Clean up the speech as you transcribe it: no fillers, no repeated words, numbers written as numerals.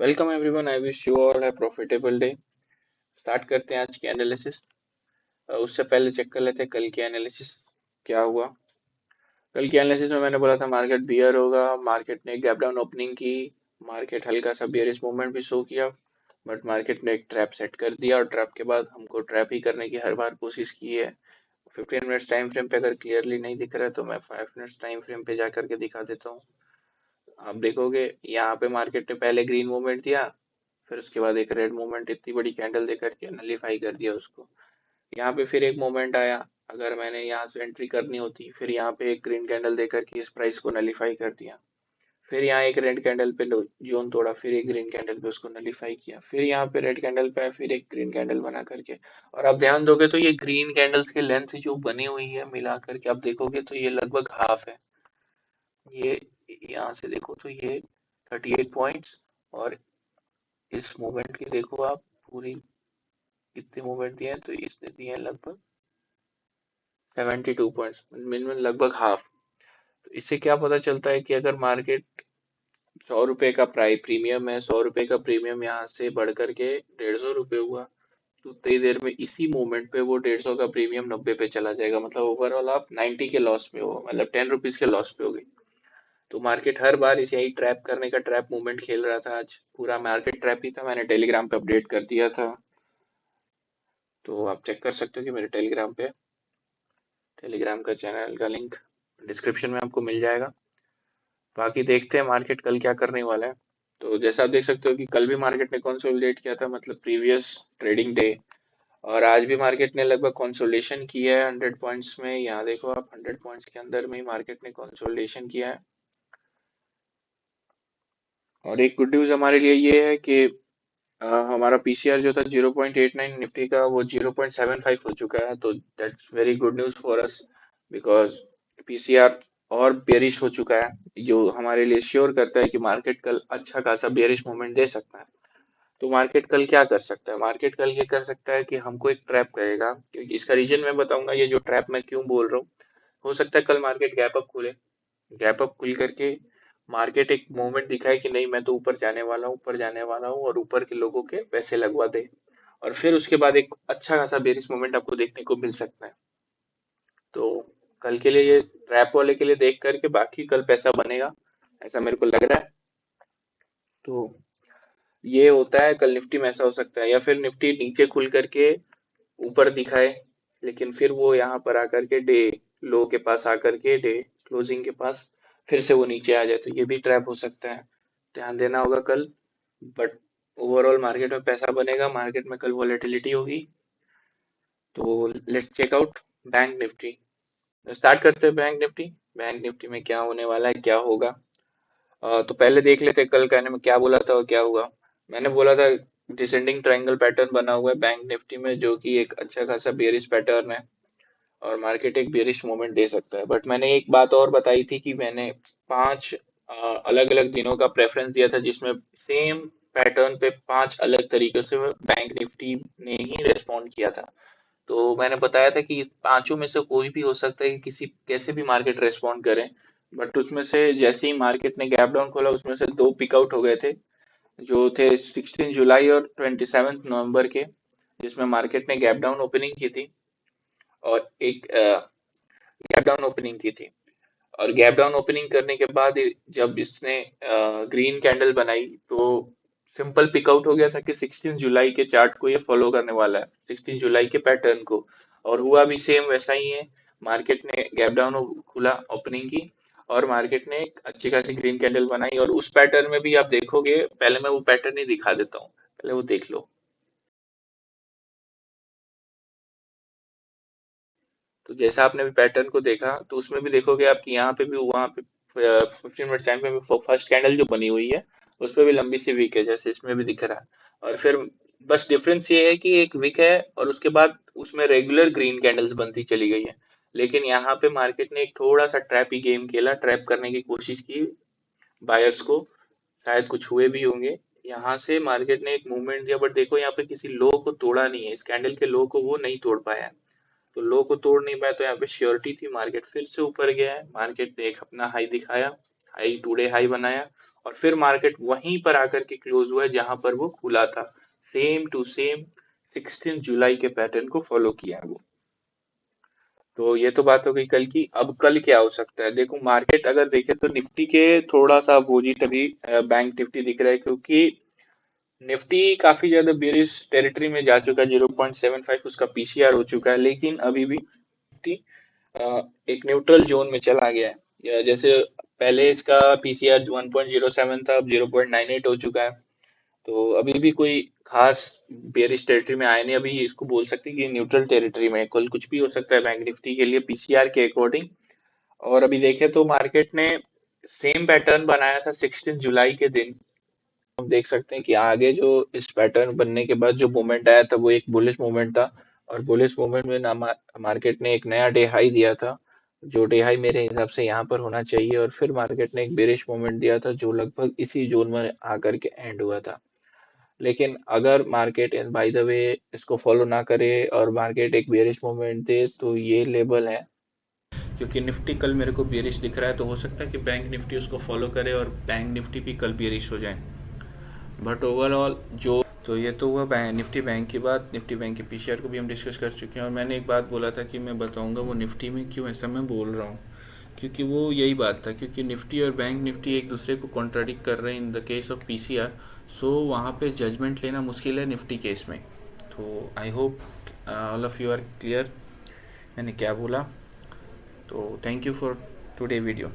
Welcome everyone, I wish you all है profitable day. Start करते हैं आज की एनालिसिस। उससे पहले चेक कर लेते हैं कल की एनालिसिस क्या हुआ। कल की एनालिसिस में मैंने बोला था मार्केट बियर होगा। मार्केट ने गैप डाउन ओपनिंग की। मार्केट हल्का सा बियरिश मूवमेंट भी शो किया, बट मार्केट ने एक ट्रैप सेट कर दिया और ट्रैप के बाद हमको ट्रैप ही करने की हर बार कोशिश की है। 15 मिनट्स टाइम फ्रेम पे अगर क्लियरली नहीं दिख रहा है तो मैं 5 मिनट्स टाइम फ्रेम पे जा करके दिखा देता हूँ। आप देखोगे यहाँ पे मार्केट ने पहले ग्रीन मूवमेंट दिया, फिर उसके बाद एक रेड मूवमेंट इतनी बड़ी कैंडल दे करके नलीफाई कर दिया उसको। यहाँ पे फिर एक मूवमेंट आया, अगर मैंने यहाँ से एंट्री करनी होती फिर यहाँ पे एक ग्रीन कैंडल दे करके इस प्राइस को नलीफाई कर दिया। फिर यहाँ एक रेड कैंडल पे जोन तोड़ा, फिर एक ग्रीन कैंडल पे उसको नलीफाई किया, फिर यहाँ पे रेड कैंडल पे फिर एक ग्रीन कैंडल बना करके। और आप ध्यान दोगे तो ये ग्रीन कैंडल्स के लेंथ जो बनी हुई है मिला करके आप देखोगे तो ये लगभग हाफ है। ये यहाँ से देखो तो ये 38 पॉइंट्स, और इस मूवमेंट की देखो आप पूरी कितने मूवमेंट दिए हैं तो इसने दिए हैं लगभग 72 पॉइंट्स, मिनिमम लगभग हाफ। तो इससे क्या पता चलता है कि अगर मार्केट 100 रुपए का प्राइस प्रीमियम है, 100 रुपए का प्रीमियम यहाँ से बढ़ करके 150 रुपये हुआ, तो उतनी देर में इसी मूवमेंट पे वो 150 का प्रीमियम 90 पे चला जाएगा। मतलब ओवरऑल आप 90 के लॉस पे हो, मतलब 10 रुपीज के लॉस पे हो गई। तो मार्केट हर बार इसे यही ट्रैप करने का ट्रैप मूवमेंट खेल रहा था। आज पूरा मार्केट ट्रैप ही था, मैंने टेलीग्राम पे अपडेट कर दिया था, तो आप चेक कर सकते हो कि मेरे टेलीग्राम पे, टेलीग्राम का चैनल का लिंक डिस्क्रिप्शन में आपको मिल जाएगा। बाकी देखते हैं मार्केट कल क्या करने वाला है। तो जैसा आप देख सकते हो कि कल भी मार्केट ने कंसोलिडेट किया था, मतलब प्रीवियस ट्रेडिंग डे, और आज भी मार्केट ने लगभग कंसोलिडेशन किया है 100 पॉइंट्स में। यहाँ देखो आप 100 पॉइंट्स के अंदर में ही मार्केट ने कंसोलिडेशन किया है। और एक गुड न्यूज़ हमारे लिए ये है कि हमारा पीसीआर जो था 0.89 निफ्टी का, वो 0.75 हो चुका है। तो that's very good news for us, because PCR और बेरिश हो चुका है, जो हमारे लिए श्योर करता है कि मार्केट कल अच्छा खासा बेरिश मूवमेंट दे सकता है। तो मार्केट कल क्या कर सकता है? मार्केट कल ये कर सकता है कि हमको एक ट्रैप करेगा, क्योंकि इसका रीजन मैं बताऊंगा ये जो ट्रैप मैं क्यों बोल रहा हूँ। हो सकता है कल मार्केट गैप अप खुले, गैप अप खुल करके मार्केट एक मूवमेंट दिखाए कि नहीं मैं तो ऊपर जाने वाला हूँ, ऊपर जाने वाला हूँ, और ऊपर के लोगों के पैसे लगवा दे। और फिर उसके बाद एक अच्छा खासा बेरिश मूवमेंट आपको देखने को मिल सकता है। तो कल के लिए ये ट्रैप वाले के लिए देख करके बाकी कल पैसा बनेगा, ऐसा मेरे को लग रहा है। तो ये होता है कल निफ्टी में, ऐसा हो सकता है, या फिर निफ्टी नीचे खुल करके ऊपर दिखाए, लेकिन फिर वो यहाँ पर आकर के डे लो के पास आकर के डे क्लोजिंग के पास फिर से वो नीचे आ जाए, तो ये भी ट्रैप हो सकता है। ध्यान देना होगा कल। बट ओवरऑल मार्केट में पैसा बनेगा, मार्केट में कल वॉलेटिलिटी होगी। तो let's check out bank Nifty. Start करते हैं बैंक निफ्टी। बैंक निफ्टी में क्या होने वाला है, क्या होगा। तो पहले देख लेते हैं कल कहने में क्या बोला था और क्या हुआ। मैंने बोला था डिसेंडिंग ट्रायंगल पैटर्न बना हुआ है बैंक निफ्टी में, जो कि एक अच्छा खासा बेयरिश पैटर्न है, और मार्केट एक बेयरिश मूवमेंट दे सकता है। बट मैंने एक बात और बताई थी कि मैंने 5 अलग अलग दिनों का प्रेफरेंस दिया था, जिसमें सेम पैटर्न पे 5 अलग तरीके से बैंक निफ्टी ने ही रेस्पॉन्ड किया था। तो मैंने बताया था कि इस पांचों में से कोई भी हो सकता है कि किसी कैसे भी मार्केट रेस्पॉन्ड करे, बट उसमें से जैसे ही मार्केट ने गैप डाउन खोला उसमें से दो पिकआउट हो गए थे, जो थे 16 जुलाई और 27 नवंबर के, जिसमें मार्केट ने गैप डाउन ओपनिंग की थी, और एक गैप डाउन ओपनिंग की थी। और गैप डाउन ओपनिंग करने के बाद जब इसने ग्रीन कैंडल बनाई तो सिंपल पिकआउट हो गया था कि 16 जुलाई के चार्ट को ये फॉलो करने वाला है, 16 जुलाई के पैटर्न को। और हुआ भी सेम वैसा ही है। मार्केट ने गैप डाउन खुला ओपनिंग की, और मार्केट ने एक अच्छी खासी ग्रीन कैंडल बनाई, और उस पैटर्न में भी आप देखोगे, पहले मैं वो पैटर्न ही दिखा देता हूँ, पहले वो देख लो। तो जैसा आपने भी पैटर्न को देखा तो उसमें भी देखोगे आप कि यहाँ पे भी वहाँ पे 15 मिनट टाइम पे भी फर्स्ट कैंडल जो बनी हुई है उस पे भी लंबी सी विक है, जैसे इसमें भी दिख रहा है। और फिर बस डिफरेंस ये है कि एक विक है और उसके बाद उसमें रेगुलर ग्रीन कैंडल्स बनती चली गई है। लेकिन यहाँ पे मार्केट ने एक थोड़ा सा ट्रैप ही गेम खेला, ट्रैप करने की कोशिश की बायर्स को, शायद कुछ हुए भी होंगे। यहाँ से मार्केट ने एक मूवमेंट दिया, बट देखो यहाँ पे किसी लो को तोड़ा नहीं है, इस कैंडल के लो को वो नहीं तोड़ पाया है। तो लो को तोड़ नहीं पाया, तो यहाँ पे श्योरिटी थी मार्केट फिर से ऊपर गया है, मार्केट ने एक अपना हाई दिखाया, हाई 2 डे हाई बनाया और फिर मार्केट वहीं पर आकर के क्लोज हुआ जहां पर वो खुला था। सेम टू सेम 16 जुलाई के पैटर्न को फॉलो किया है वो। तो ये तो बात हो गई कल की। अब कल क्या हो सकता है? देखो मार्केट अगर देखे तो निफ्टी के थोड़ा सा अपोजिट अभी बैंक निफ्टी दिख रहा है, क्योंकि निफ्टी काफी ज्यादा बेरिश टेरिटरी में जा चुका है। 0.75 उसका पीसीआर हो चुका है, लेकिन अभी भी निफ्टी एक न्यूट्रल जोन में चला गया है। जैसे पहले इसका पीसीआर 1.07 था, अब 0.98 हो चुका है। तो अभी भी कोई खास बेरिश टेरिटरी में आया नहीं, अभी इसको बोल सकते हैं कि न्यूट्रल टेरिटरी में है। कल कुछ भी हो सकता है बैंक निफ्टी के लिए पीसीआर के अकॉर्डिंग। और अभी देखें तो मार्केट ने सेम पैटर्न बनाया था 16 जुलाई के दिन। हम देख सकते हैं कि आगे जो इस पैटर्न बनने के बाद जो मूवमेंट आया था वो एक बुलिश मूवमेंट था। और बुलिश मूवमेंट में ना मार्केट ने एक नया डे हाई दिया था, जो डे हाई मेरे हिसाब से यहाँ पर होना चाहिए। और फिर मार्केट ने एक बेरिश मूवमेंट दिया था जो लगभग इसी जोन में आकर के एंड हुआ था। लेकिन अगर मार्केट बाय द वे इसको फॉलो ना करे और मार्केट एक बेरिश मूवमेंट दे तो ये लेवल है, क्योंकि निफ्टी कल मेरे को बेरिश दिख रहा है, तो हो सकता है कि बैंक निफ्टी उसको फॉलो करे और बैंक निफ्टी भी कल बेरिश हो जाए। बट ओवरऑल जो तो ये तो हुआ निफ्टी बैंक की बात। निफ्टी बैंक के पीसीआर को भी हम डिस्कस कर चुके हैं, और मैंने एक बात बोला था कि मैं बताऊंगा वो निफ्टी में क्यों ऐसा मैं बोल रहा हूँ, क्योंकि वो यही बात था, क्योंकि निफ्टी और बैंक निफ्टी एक दूसरे को कॉन्ट्राडिक्ट कर रहे हैं in the case of PCR. So वहाँ पे जजमेंट लेना मुश्किल है निफ्टी केस में। तो I hope all of you are clear मैंने क्या बोला। तो thank you for today video.